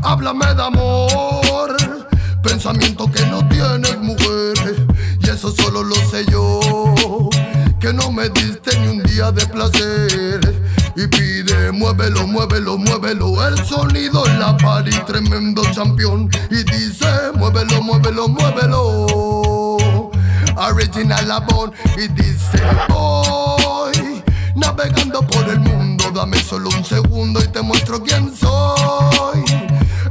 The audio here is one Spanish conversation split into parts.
Háblame de amor, pensamiento que no tienes, mujer, y eso solo lo sé yo, que no me diste ni un día de placer. Y pide, muévelo, muévelo, muévelo. El sonido en la party, tremendo champion. Y dice, muévelo, muévelo, muévelo. Original Abon. Y dice, voy navegando por el mundo. Dame solo un segundo y te muestro quién soy.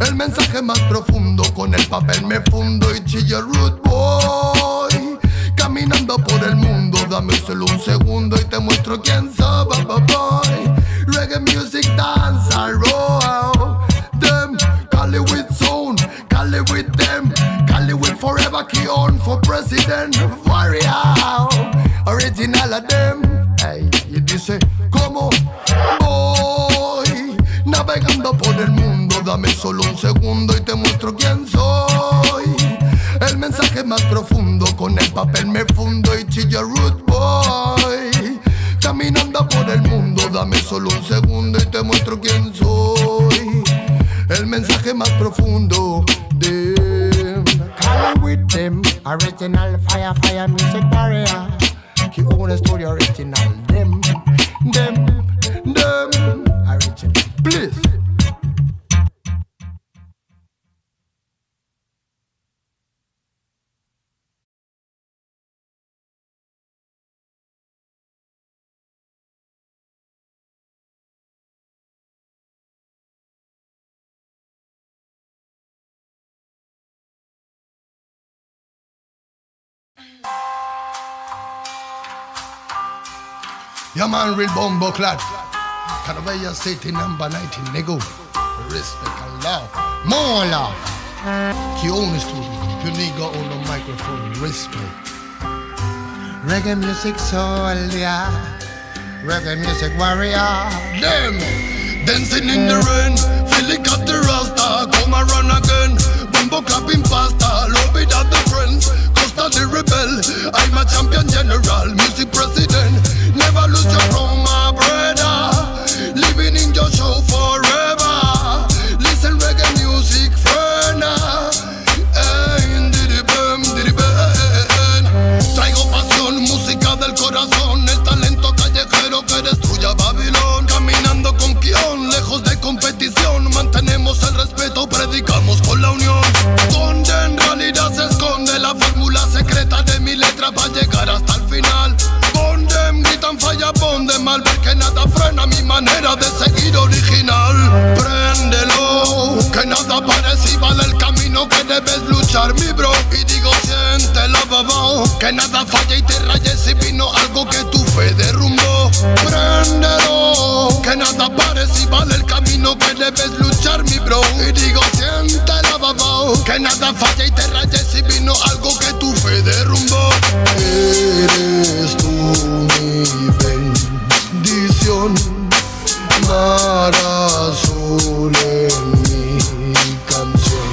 El mensaje más profundo, con el papel me fundo y chilla root boy. Caminando por el mundo, dame solo un segundo y te muestro quién soy, boy. Reggae music dance, I roll them, Cali with zone, Cali with them, Cali with forever, key on for president, warrior, original of them. Hey, y dice, ¿cómo voy navegando por el mundo? Dame solo un segundo y te muestro quién soy. El mensaje más profundo, con el papel me fundo y chilla root boy. Caminando por el mundo, dame solo un segundo y te muestro quién soy. El mensaje más profundo de Cali with them, original fire, fire music warrior. He own a story original, them, original. Please. Yeah man, real bombo clad. Carabella City number 19, nigga. Respect and love. More love. He own the studio. You nigga on the microphone. Respect. Reggae music soldier. Reggae music warrior. Them. Dancing in the rain. Feeling got the rasta. Come and run again. Bombo clapping pasta. Love it at the friends. Costa the rebel. I'm a champion general. Music president. Never lose your from my brother. Living in your show forever. Listen reggae music, friend. Traigo pasión, música del corazón. El talento callejero que destruya Babilón. Caminando con guión, lejos de competición. Mantenemos el respeto, predicamos con la unión. Donde en realidad se esconde la fórmula secreta de mi letra para llegar hasta el final. Gritan falla, ponde mal, ver que nada frena mi manera de seguir original. Préndelo, que nada parece y vale el camino que debes luchar, mi bro. Y digo, siéntelo, babao, que nada falla y te rayes si vino algo que tu fe derrumbó. Préndelo, que nada parece y vale el camino que debes luchar, mi bro. Y digo, siéntelo, babao, que nada falla y te rayes si vino algo que tu fe derrumbó. Eres tú mi bendición, mar azul en mi canción.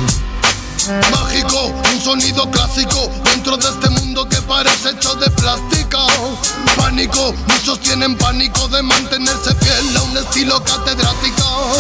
Mágico, un sonido clásico dentro de este mundo que parece hecho de plástico. Pánico, muchos tienen pánico de mantenerse fiel a un estilo catedrático.